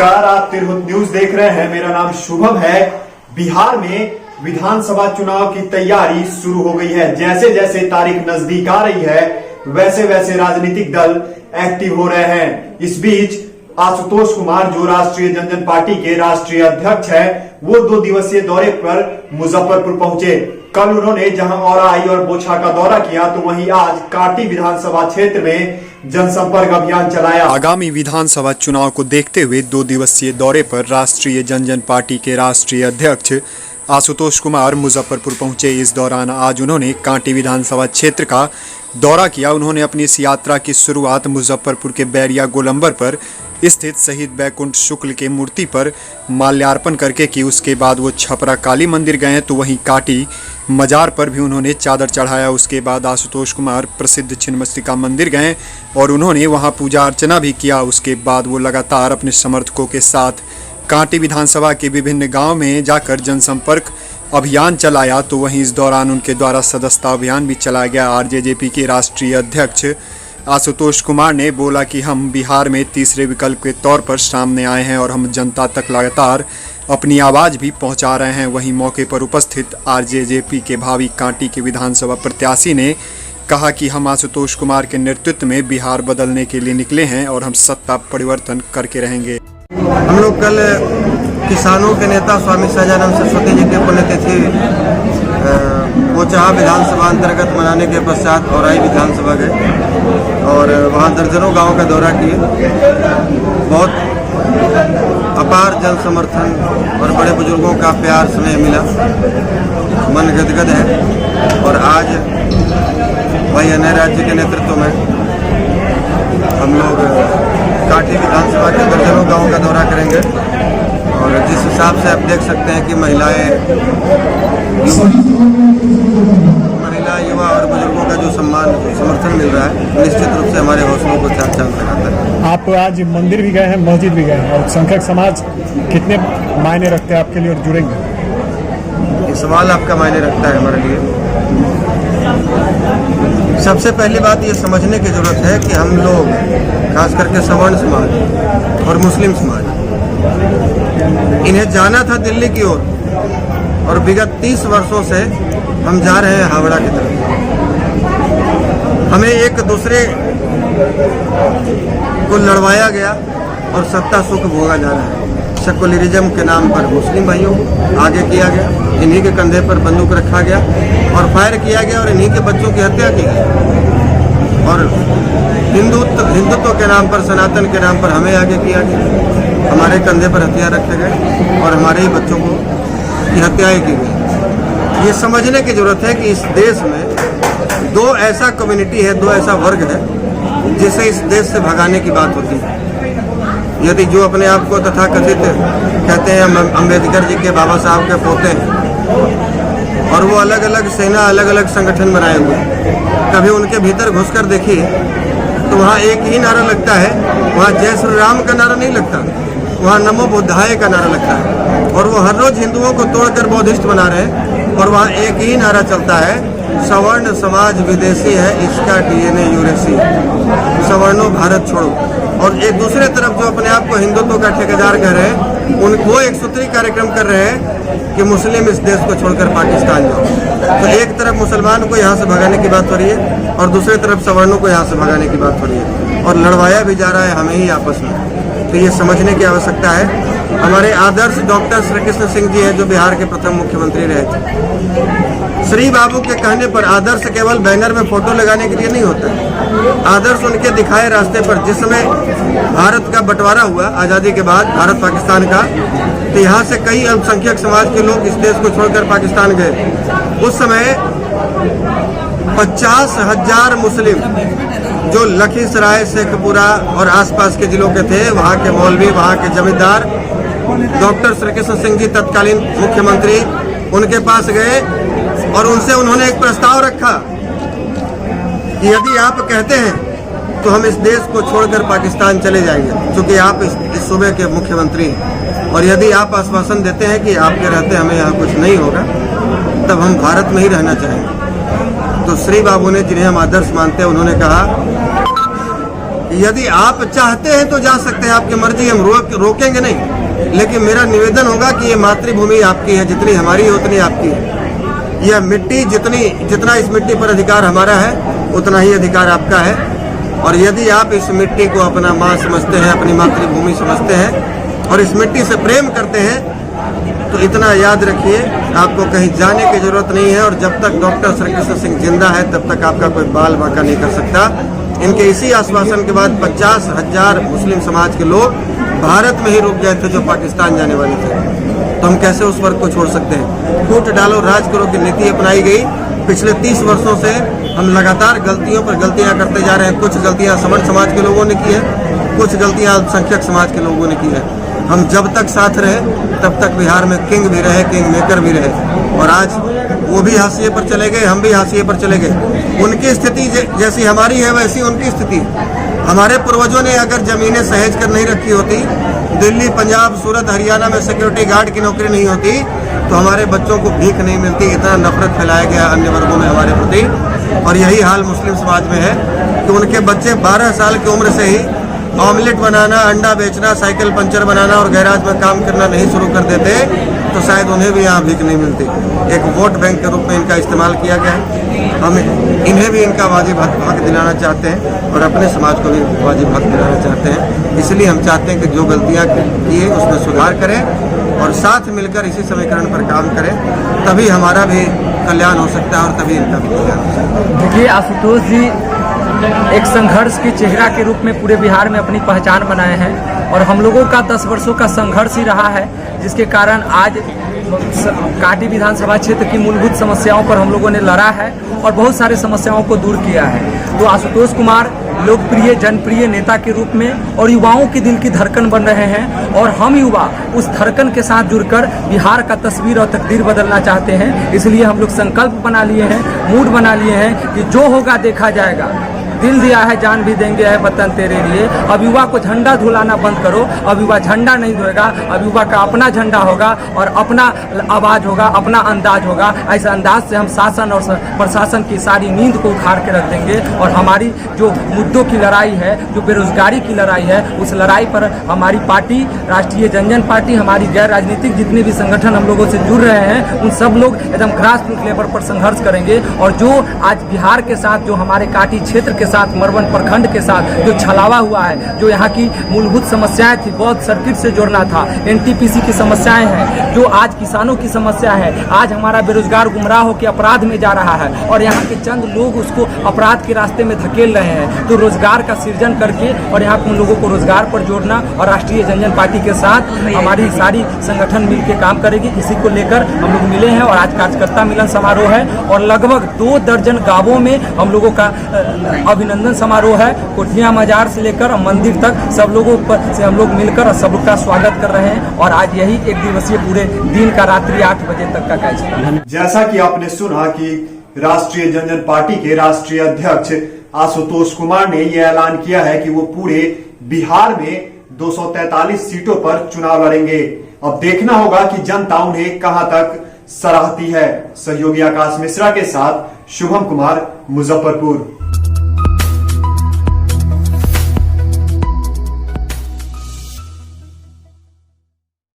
नमस्कार, आप तिरहुत न्यूज देख रहे हैं। मेरा नाम शुभम है। बिहार में विधानसभा चुनाव की तैयारी शुरू हो गई है। जैसे जैसे तारीख नजदीक आ रही है वैसे वैसे राजनीतिक दल एक्टिव हो रहे हैं। इस बीच आशुतोष कुमार, जो राष्ट्रीय जनजन पार्टी के राष्ट्रीय अध्यक्ष है, वो 2 दिवसीय दौरे पर मुजफ्फरपुर पहुंचे। कल उन्होंने जहां औराई और बोछा का दौरा किया, तो वहीं आज काटी विधानसभा क्षेत्र में जनसंपर्क अभियान चलाया। आगामी विधानसभा चुनाव को देखते हुए 2 दिवसीय दौरे पर राष्ट्रीय जनजन पार्टी के राष्ट्रीय अध्यक्ष आशुतोष कुमार मुजफ्फरपुर पहुंचे। इस दौरान आज उन्होंने कांटी विधानसभा क्षेत्र का दौरा किया। उन्होंने अपनी इस यात्रा की शुरुआत मुजफ्फरपुर के बैरिया गोलंबर पर स्थित शहीद बैकुंठ शुक्ल के मूर्ति पर माल्यार्पण करके की। उसके बाद वो छपरा काली मंदिर गए, तो वहीं काटी मजार पर भी उन्होंने चादर चढ़ाया। उसके बाद आशुतोष कुमार प्रसिद्ध छिन्नमस्तिका मंदिर गए और उन्होंने वहां पूजा अर्चना भी किया। उसके बाद वो लगातार अपने समर्थकों के साथ कांटी विधानसभा के विभिन्न गांव में जाकर जनसंपर्क अभियान चलाया। तो वहीं इस दौरान उनके द्वारा सदस्यता अभियान भी चलाया गया। आरजेजेपी के राष्ट्रीय अध्यक्ष आशुतोष कुमार ने बोला कि हम बिहार में तीसरे विकल्प के तौर पर सामने आए हैं और हम जनता तक लगातार अपनी आवाज़ भी पहुंचा रहे हैं। वहीं मौके पर उपस्थित आरजेजेपी के भावी कांटी के विधानसभा प्रत्याशी ने कहा कि हम आशुतोष कुमार के नेतृत्व में बिहार बदलने के लिए निकले हैं और हम सत्ता परिवर्तन करके रहेंगे। हम लोग कल किसानों के नेता स्वामी सहजानंद सरस्वती जी की पुण्यतिथि बोचहा विधानसभा अंतर्गत मनाने के पश्चात औराई विधानसभा गए और वहाँ दर्जनों गांवों का दौरा किए। बहुत अपार जन समर्थन और बड़े बुजुर्गों का प्यार स्नेह मिला, मन गदगद है। और आज भाई अनय राज्य के नेतृत्व में हम लोग काटी विधानसभा के दर्जनों गांवों का दौरा करेंगे और जिस हिसाब से आप देख सकते हैं कि महिला, युवा और बुजुर्गों का जो समर्थन मिल रहा है, निश्चित रूप से हमारे हौसलों को चार चांद लगाता है। आप आज मंदिर भी गए हैं, मस्जिद भी गए हैं, और संख्यक समाज कितने मायने रखते हैं आपके लिए और जुड़ेंगे? ये सवाल आपका मायने रखता है हमारे लिए। सबसे पहली बात ये समझने की जरूरत है कि हम लोग, खास करके सवर्ण समाज और मुस्लिम समाज, इन्हें जाना था दिल्ली की ओर और विगत 30 वर्षों से हम जा रहे हैं हावड़ा की तरफ। हमें एक दूसरे को लड़वाया गया और सत्ता सुख भोगा जा रहा है। सेकुलरिज्म के नाम पर मुस्लिम भाइयों को आगे किया गया, इन्हीं के कंधे पर बंदूक रखा गया और फायर किया गया और इन्हीं के बच्चों की हत्या की गई। और हिंदुत्व के नाम पर, सनातन के नाम पर हमें आगे किया गया। हमारे कंधे पर हथियार रखे गए और हमारे ही बच्चों को की हत्याएं की गई। ये समझने की जरूरत है कि इस देश में 2 ऐसा कम्युनिटी है, 2 ऐसा वर्ग है जिसे इस देश से भगाने की बात होती है। यदि जो अपने आप को तथाकथित कहते हैं अम्बेडकर जी के, बाबा साहब के पोते हैं और वो अलग अलग सेना, अलग अलग संगठन बनाए हुए, कभी उनके भीतर घुसकर देखिए तो वहाँ एक ही नारा लगता है। वहाँ जय श्री राम का नारा नहीं लगता, वहाँ नमो बुद्धाय का नारा लगता है। और वो हर रोज हिंदुओं को तोड़कर बौद्धिस्ट बना रहे हैं और वहाँ एक ही नारा चलता है, सवर्ण समाज विदेशी है, इसका DNA यूरेसी, सवर्णों भारत छोड़ो। और एक दूसरे तरफ जो अपने आप को हिंदुत्व का ठेकेदार कह रहे हैं, वो एक सूत्री कार्यक्रम कर रहे हैं कि मुस्लिम इस देश को छोड़कर पाकिस्तान जाओ। तो एक तरफ मुसलमान को यहाँ से भगाने की बात हो रही है और दूसरी तरफ सवर्णों को यहाँ से भगाने की बात हो रही है और लड़वाया भी जा रहा है हमें ही आपस में। तो ये समझने की आवश्यकता है। हमारे आदर्श डॉक्टर श्री कृष्ण सिंह जी हैं, जो बिहार के प्रथम मुख्यमंत्री रहे थे। श्री बाबू के कहने पर आदर्श केवल बैनर में फोटो लगाने के लिए नहीं होता है। आदर्श उनके दिखाए रास्ते पर, जिस समय भारत का बंटवारा हुआ आज़ादी के बाद, भारत पाकिस्तान का, तो यहाँ से कई अल्पसंख्यक समाज के लोग इस देश को छोड़कर पाकिस्तान गए। उस समय 50,000 मुस्लिम जो लखीसराय, शेखपुरा और आसपास के जिलों के थे, वहाँ के मौलवी, वहाँ के जमींदार, डॉक्टर श्री कृष्ण सिंह जी तत्कालीन मुख्यमंत्री, उनके पास गए और उनसे उन्होंने एक प्रस्ताव रखा कि यदि आप कहते हैं तो हम इस देश को छोड़कर पाकिस्तान चले जाएंगे, क्योंकि आप इस सूबे के मुख्यमंत्री हैं, और यदि आप आश्वासन देते हैं कि आपके रहते हमें यहाँ कुछ नहीं होगा, तब हम भारत में ही रहना चाहेंगे। तो श्री बाबू ने, जिन्हें हम आदर्श मानते हैं, उन्होंने कहा यदि आप चाहते हैं तो जा सकते हैं, आपकी मर्जी, हम रोकेंगे नहीं। लेकिन मेरा निवेदन होगा कि ये मातृभूमि आपकी है, जितनी हमारी है उतनी आपकी है। यह मिट्टी जितना इस मिट्टी पर अधिकार हमारा है उतना ही अधिकार आपका है। और यदि आप इस मिट्टी को अपना माँ समझते हैं, अपनी मातृभूमि समझते हैं और इस मिट्टी से प्रेम करते हैं, तो इतना याद रखिए, आपको कहीं जाने की जरूरत नहीं है। और जब तक डॉक्टर श्रीकृष्ण सिंह जिंदा है तब तक आपका कोई बाल बांका नहीं कर सकता। इनके इसी आश्वासन के बाद 50,000 मुस्लिम समाज के लोग भारत में ही रुक गए थे जो पाकिस्तान जाने वाले थे। तो हम कैसे उस वर्ग को छोड़ सकते हैं? फूट डालो राज करो की नीति अपनाई गई। पिछले 30 वर्षों से हम लगातार गलतियों पर गलतियां करते जा रहे हैं। कुछ गलतियां समर्थ समाज के लोगों ने की है, कुछ गलतियां अल्पसंख्यक समाज के लोगों ने की है। हम जब तक साथ रहे तब तक बिहार में किंग भी रहे, किंग मेकर भी रहे। और आज वो भी हाशिए पर चले गए, हम भी हाशिए पर चले गए। उनकी स्थिति जैसी हमारी है वैसी उनकी स्थिति। हमारे पूर्वजों ने अगर जमीनें सहेज कर नहीं रखी होती, दिल्ली, पंजाब, सूरत, हरियाणा में सिक्योरिटी गार्ड की नौकरी नहीं होती, तो हमारे बच्चों को भीख नहीं मिलती। इतना नफरत फैलाया गया अन्य वर्गों में हमारे प्रति। और यही हाल मुस्लिम समाज में है कि उनके बच्चे 12 साल की उम्र से ही ऑमलेट बनाना, अंडा बेचना, साइकिल पंचर बनाना और गैराज में काम करना नहीं शुरू कर देते तो शायद उन्हें भी यहाँ भीख नहीं मिलती। एक वोट बैंक के रूप में इनका इस्तेमाल किया गया है। हम इन्हें भी इनका वाजिब हक दिलाना चाहते हैं और अपने समाज को भी वाजिब हक दिलाना चाहते हैं। इसलिए हम चाहते हैं कि जो गलतियाँ की है उसमें सुधार करें और साथ मिलकर इसी समीकरण पर काम करें, तभी हमारा भी कल्याण हो सकता है और तभी इनका भी कल्याण हो सकता है। देखिए, आशुतोष जी एक संघर्ष के चेहरा के रूप में पूरे बिहार में अपनी पहचान बनाए हैं और हम लोगों का 10 वर्षों का संघर्ष ही रहा है, जिसके कारण आज काटी विधानसभा क्षेत्र की मूलभूत समस्याओं पर हम लोगों ने लड़ा है और बहुत सारे समस्याओं को दूर किया है। तो आशुतोष कुमार लोकप्रिय जनप्रिय नेता के रूप में और युवाओं के दिल की धड़कन बन रहे हैं और हम युवा उस धड़कन के साथ जुड़कर बिहार का तस्वीर और तकदीर बदलना चाहते हैं। इसलिए हम लोग संकल्प बना लिए हैं, मूड बना लिए हैं कि जो होगा देखा जाएगा। दिल दिया है जान भी देंगे है वतन तेरे लिए। अब युवा को झंडा धुलाना बंद करो। अब युवा झंडा नहीं धोएगा, अब युवा का अपना झंडा होगा और अपना आवाज होगा, अपना अंदाज होगा। ऐसे अंदाज से हम शासन और प्रशासन की सारी नींद को उखाड़ के रख देंगे और हमारी जो मुद्दों की लड़ाई है, जो बेरोजगारी की लड़ाई है, उस लड़ाई पर हमारी पार्टी राष्ट्रीय जनजन पार्टी, हमारी गैर राजनीतिक जितने भी संगठन हम लोगों से जुड़ रहे हैं, उन सब लोग एकदम ग्रास रूट लेवल पर संघर्ष करेंगे। और जो आज बिहार के साथ, जो हमारे काटी क्षेत्र के साथ, मरवन प्रखंड के साथ जो छलावा हुआ है, जो यहाँ की मूलभूत समस्याएं थी, बहुत सर्किट से जोड़ना था, एनटीपीसी की समस्याएं हैं, जो आज किसानों की समस्या है, आज हमारा बेरोजगार गुमराह होकर अपराध में जा रहा है और यहाँ के चंद लोग उसको अपराध के रास्ते में धकेल रहे हैं। तो रोजगार का सृजन करके और यहाँ के उन लोगों को रोजगार पर जोड़ना और राष्ट्रीय जनजन पार्टी के साथ हमारी सारी संगठन मिलकर काम करेगी। इसी को लेकर हम लोग मिले हैं और आज कार्यकर्ता मिलन समारोह है और लगभग 2 दर्जन गांवों में हम लोगों का अभिनंदन समारोह है। कोठिया मजार से लेकर मंदिर तक सब लोगों से हम लोग मिलकर और सबका स्वागत कर रहे हैं और आज यही 1 दिवसीय पूरे दिन का रात्रि 8 बजे तक का कार्यक्रम है। जैसा कि आपने सुना कि राष्ट्रीय जनजन पार्टी के राष्ट्रीय अध्यक्ष आशुतोष कुमार ने यह ऐलान किया है कि वो पूरे बिहार में 243 सीटों पर चुनाव लड़ेंगे। अब देखना होगा कि जनता उन्हें कहां तक सराहती है। सहयोगी आकाश मिश्रा के साथ शुभम कुमार, मुजफ्फरपुर।